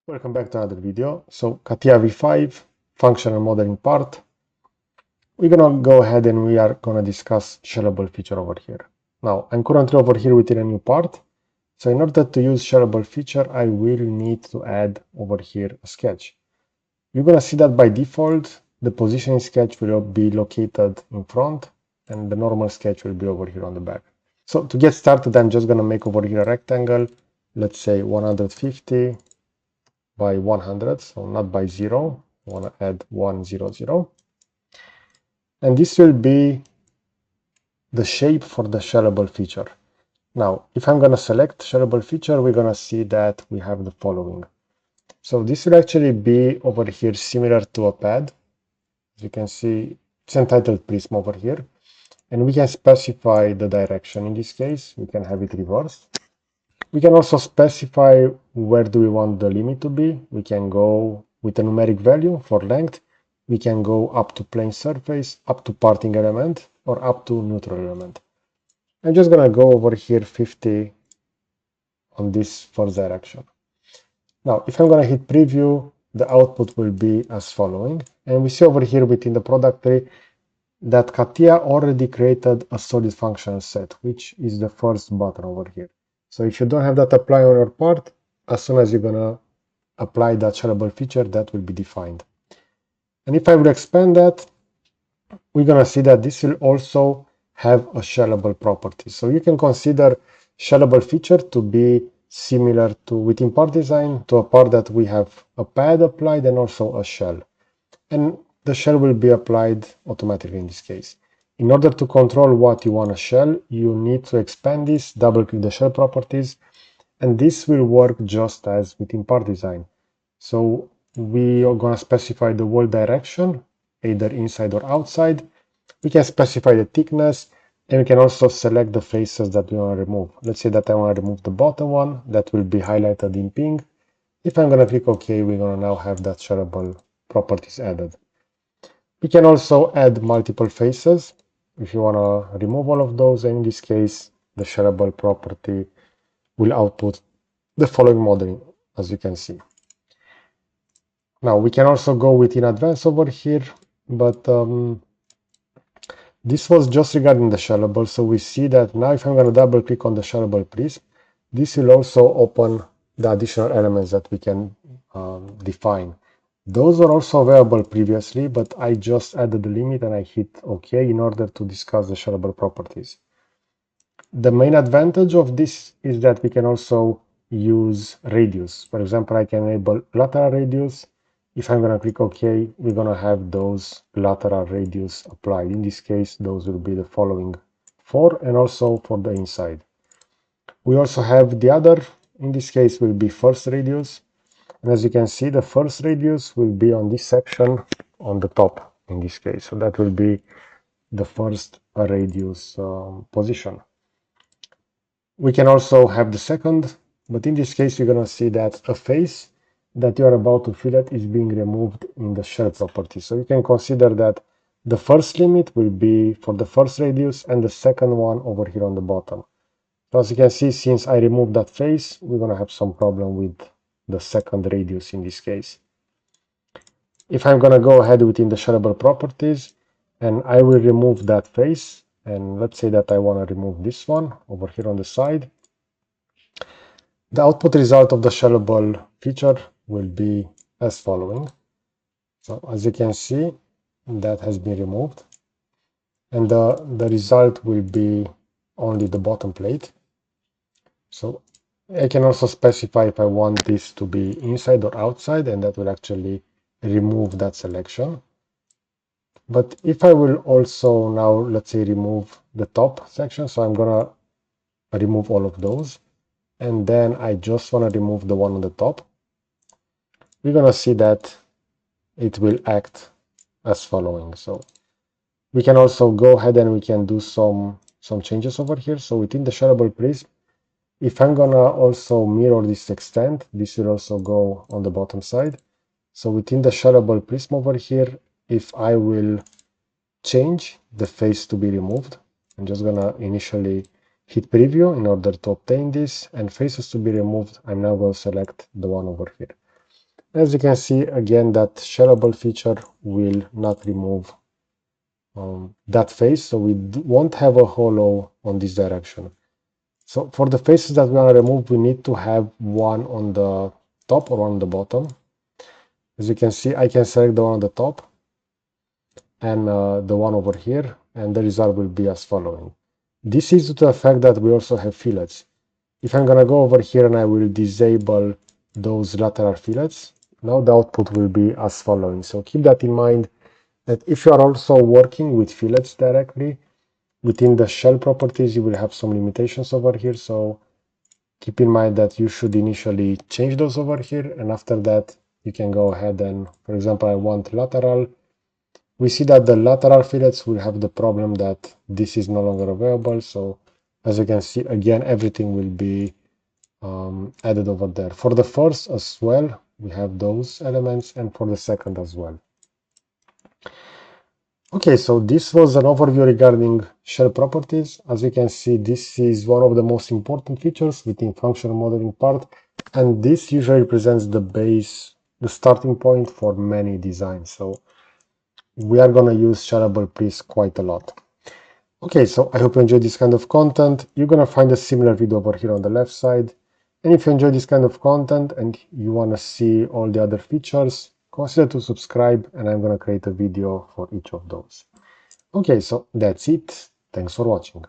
Welcome back to another video. So CATIA V5 functional modeling part. We're gonna go ahead and we are gonna discuss Shellable feature over here. Now I'm currently over here within a new part. So in order to use Shellable feature, I will need to add over here a sketch. You're gonna see that by default, the positioning sketch will be located in front and the normal sketch will be over here on the back. So to get started, I'm just gonna make over here a rectangle, let's say 150 by 100, so not by 0. I want to add 100. And this will be the shape for the Shellable feature. Now, if I'm going to select Shellable feature, we're going to see that we have the following. So this will actually be over here similar to a pad. As you can see, it's entitled Prism over here. And we can specify the direction in this case. We can have it reversed. We can also specify where do we want the limit to be. We can go with a numeric value for length. We can go up to plane surface, up to parting element, or up to neutral element. I'm just going to go over here 50 on this first direction. Now, if I'm going to hit preview, the output will be as following. And we see over here within the product tree that CATIA already created a solid function set, which is the first button over here. So if you don't have that applied on your part, as soon as you're gonna apply that Shellable feature, that will be defined. And if I will expand that, we're gonna see that this will also have a Shellable property. So you can consider Shellable feature to be similar to within part design to a part that we have a pad applied and also a shell. And the shell will be applied automatically in this case. In order to control what you want to shell, you need to expand this, double click the shell properties, and this will work just as within part design. So we are going to specify the wall direction, either inside or outside. We can specify the thickness, and we can also select the faces that we want to remove. Let's say that I want to remove the bottom one, that will be highlighted in pink. If I'm going to click OK, we're going to now have that shareable properties added. We can also add multiple faces if you want to remove all of those. And in this case, the shareable property will output the following modeling, as you can see. Now we can also go within advanced over here, but this was just regarding the shareable. So we see that now if I'm going to double click on the shareable prism, this will also open the additional elements that we can define. Those were also available previously, but I just added the limit and I hit OK in order to discuss the shareable properties. The main advantage of this is that we can also use radius. For example, I can enable lateral radius. If I'm going to click OK, we're going to have those lateral radius applied. In this case, those will be the following 4 and also for the inside. We also have the other, in this case, will be first radius. And as you can see, the first radius will be on this section on the top in this case. So that will be the first radius position. We can also have the second, but in this case, you're going to see that a face that you are about to fillet is being removed in the shell property. So you can consider that the first limit will be for the first radius and the second one over here on the bottom. So as you can see, since I removed that face, we're going to have some problem with the second radius in this case. If I'm going to go ahead within the shareable properties and I will remove that face, and let's say that I want to remove this one over here on the side, the output result of the shareable feature will be as following. So as you can see, that has been removed, and the result will be only the bottom plate. So I can also specify if I want this to be inside or outside, and that will actually remove that selection. But if I will also now, let's say, remove the top section, so I'm gonna remove all of those, and then I just want to remove the one on the top, we're gonna see that it will act as following. So we can also go ahead and we can do some changes over here. So within the shareable prism, if I'm gonna also mirror this extent, this will also go on the bottom side. So within the shareable prism over here, if I will change the face to be removed, I'm just gonna initially hit preview in order to obtain this, and faces to be removed, I'm now going to select the one over here. As you can see, again, that shellable feature will not remove that face, so we won't have a hollow on this direction. So for the faces that we want to remove, we need to have one on the top or one on the bottom. As you can see, I can select the one on the top and the one over here, and the result will be as following. This is due to the fact that we also have fillets. If I'm gonna go over here and I will disable those lateral fillets, now the output will be as following. So keep that in mind, that if you are also working with fillets directly, within the shell properties, you will have some limitations over here. So keep in mind that you should initially change those over here, and after that, you can go ahead and, for example, I want lateral. We see that the lateral fillets will have the problem that this is no longer available. So as you can see, again, everything will be added over there. For the first as well, we have those elements, and for the second as well. Okay, so this was an overview regarding shell properties. As you can see, this is one of the most important features within functional modeling part, and this usually represents the base, the starting point for many designs. So we are going to use Shellable Please quite a lot. Okay, so I hope you enjoyed this kind of content. You're going to find a similar video over here on the left side. And if you enjoy this kind of content and you want to see all the other features, consider to subscribe, and I'm going to create a video for each of those. Okay, so that's it. Thanks for watching.